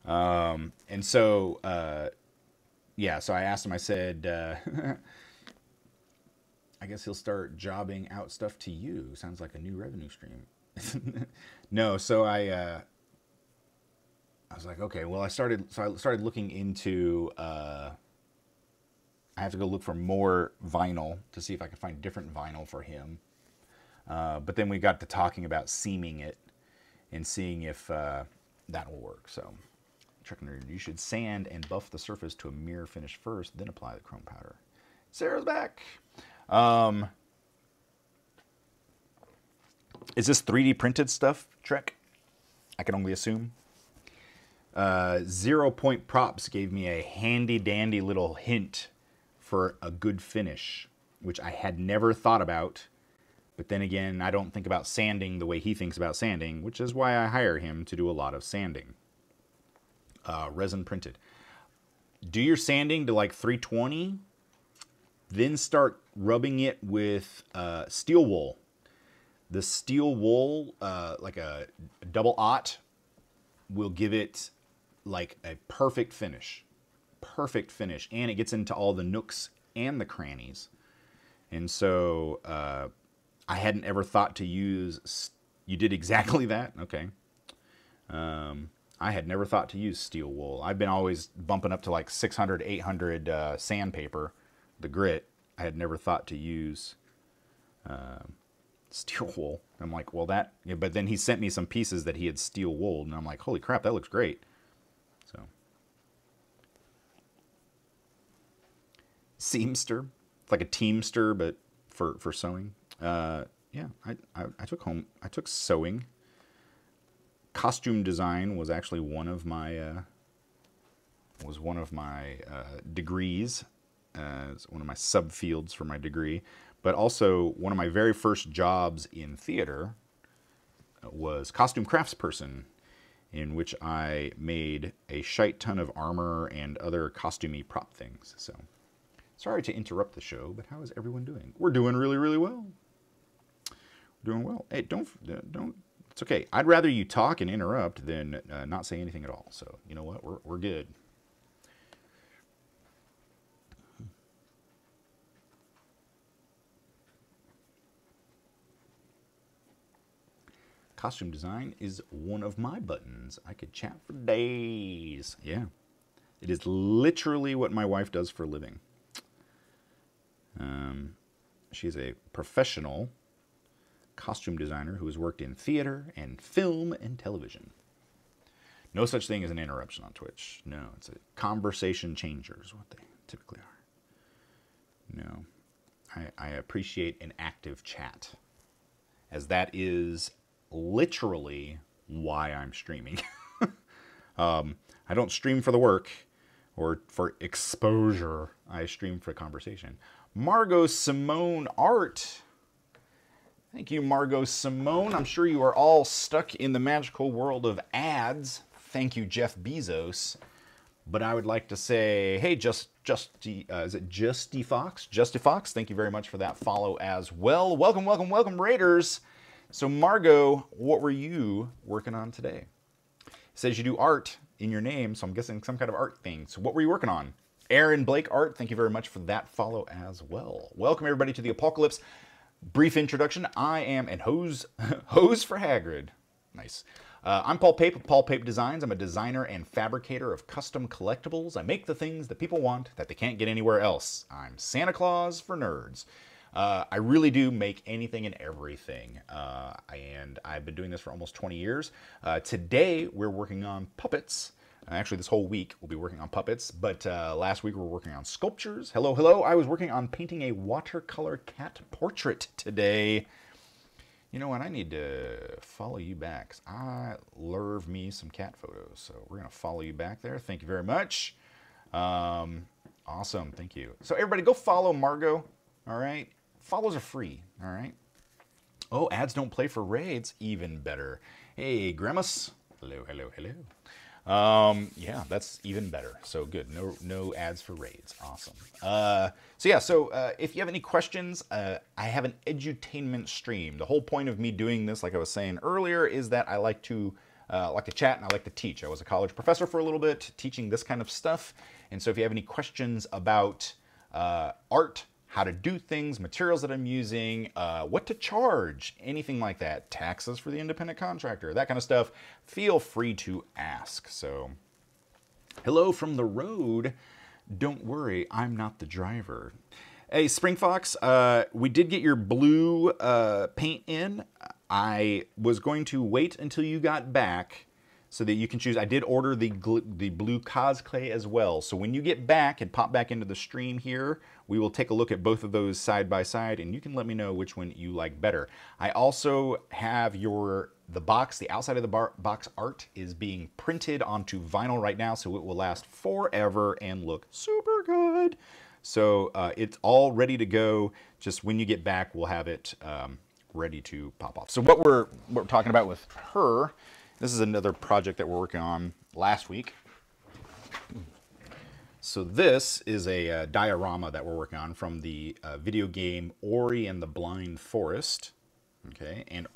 And so, yeah, so I asked him, I said, I guess he'll start jobbing out stuff to you. Sounds like a new revenue stream. No, so I was like, okay, well, I started looking into, I have to go look for more vinyl to see if I can find different vinyl for him. But then we got to talking about seaming it and seeing if that will work. So, you should sand and buff the surface to a mirror finish first, then apply the chrome powder. Sarah's back. Is this 3D printed stuff, Trek? I can only assume. 0 Point Props gave me a handy dandy little hint for a good finish, which I had never thought about. But then again, I don't think about sanding the way he thinks about sanding, which is why I hire him to do a lot of sanding. Resin printed. Do your sanding to like 320, then start rubbing it with steel wool. The steel wool, like a double aught, will give it like a perfect finish. Perfect finish. And it gets into all the nooks and the crannies. And so I hadn't ever thought to use... You did exactly that? Okay. I had never thought to use steel wool. I've been always bumping up to like 600, 800 sandpaper, the grit. I had never thought to use steel wool. I'm like, well, that... Yeah, but then he sent me some pieces that he had steel wool, and I'm like, holy crap, that looks great. So, seamster. It's like a teamster, but for sewing. Yeah, I took sewing. Costume design was actually one of my degrees, one of my subfields for my degree. But also one of my very first jobs in theater was costume craftsperson, in which I made a shite ton of armor and other costumey prop things. So, sorry to interrupt the show, but how is everyone doing? We're doing really, really well. We're doing well. Hey, don't. It's okay. I'd rather you talk and interrupt than not say anything at all. So, you know what? We're good. Costume design is one of my buttons. I could chat for days. Yeah. It is literally what my wife does for a living. She's a professional costume designer who has worked in theater and film and television. No such thing as an interruption on Twitch. No, it's a conversation changer is what they typically are. No. I appreciate an active chat, as that is literally why I'm streaming. I don't stream for the work or for exposure. I stream for conversation. Margot Simone Art. Thank you, Margot Simone. I'm sure you are all stuck in the magical world of ads. Thank you, Jeff Bezos. But I would like to say, hey, is it Justy Fox? Justy Fox, thank you very much for that follow as well. Welcome, welcome, welcome, Raiders. So, Margot, what were you working on today? It says you do art in your name, so I'm guessing some kind of art thing. So, what were you working on? Aaron Blake Art, thank you very much for that follow as well. Welcome, everybody, to the Apocalypse. Brief introduction. I am an hose for Hagrid. Nice. I'm Paul Pape of Paul Pape Designs. I'm a designer and fabricator of custom collectibles. I make the things that people want that they can't get anywhere else. I'm Santa Claus for nerds. I really do make anything and everything. And I've been doing this for almost 20 years. Today, we're working on puppets. Actually, this whole week we'll be working on puppets, but last week we were working on sculptures. Hello, hello. I was working on painting a watercolor cat portrait today. You know what? I need to follow you back, 'cause I love me some cat photos. So we're going to follow you back there. Thank you very much. Awesome. Thank you. So everybody go follow Margot. All right. Follows are free. All right. Oh, ads don't play for raids. Even better. Hey, Grimace. Hello, hello, hello. Yeah, that's even better. So good. No ads for raids. Awesome. If you have any questions, I have an edutainment stream. The whole point of me doing this, like I was saying earlier, is that I like to like to chat and I like to teach. I was a college professor for a little bit, teaching this kind of stuff. And so if you have any questions about art, how to do things, materials that I'm using, what to charge, anything like that, taxes for the independent contractor, that kind of stuff, feel free to ask. So, hello from the road. Don't worry, I'm not the driver. Hey, Spring Fox, we did get your blue paint in. I was going to wait until you got back so that you can choose. I did order the blue cosplay as well. So when you get back and pop back into the stream here, we will take a look at both of those side by side and you can let me know which one you like better. I also have the box, the outside of the box art is being printed onto vinyl right now, so it will last forever and look super good. So it's all ready to go. Just when you get back, we'll have it ready to pop off. So what we're talking about with her, this is another project that we're working on last week. So this is a diorama that we're working on from the video game Ori and the Blind Forest. Okay, and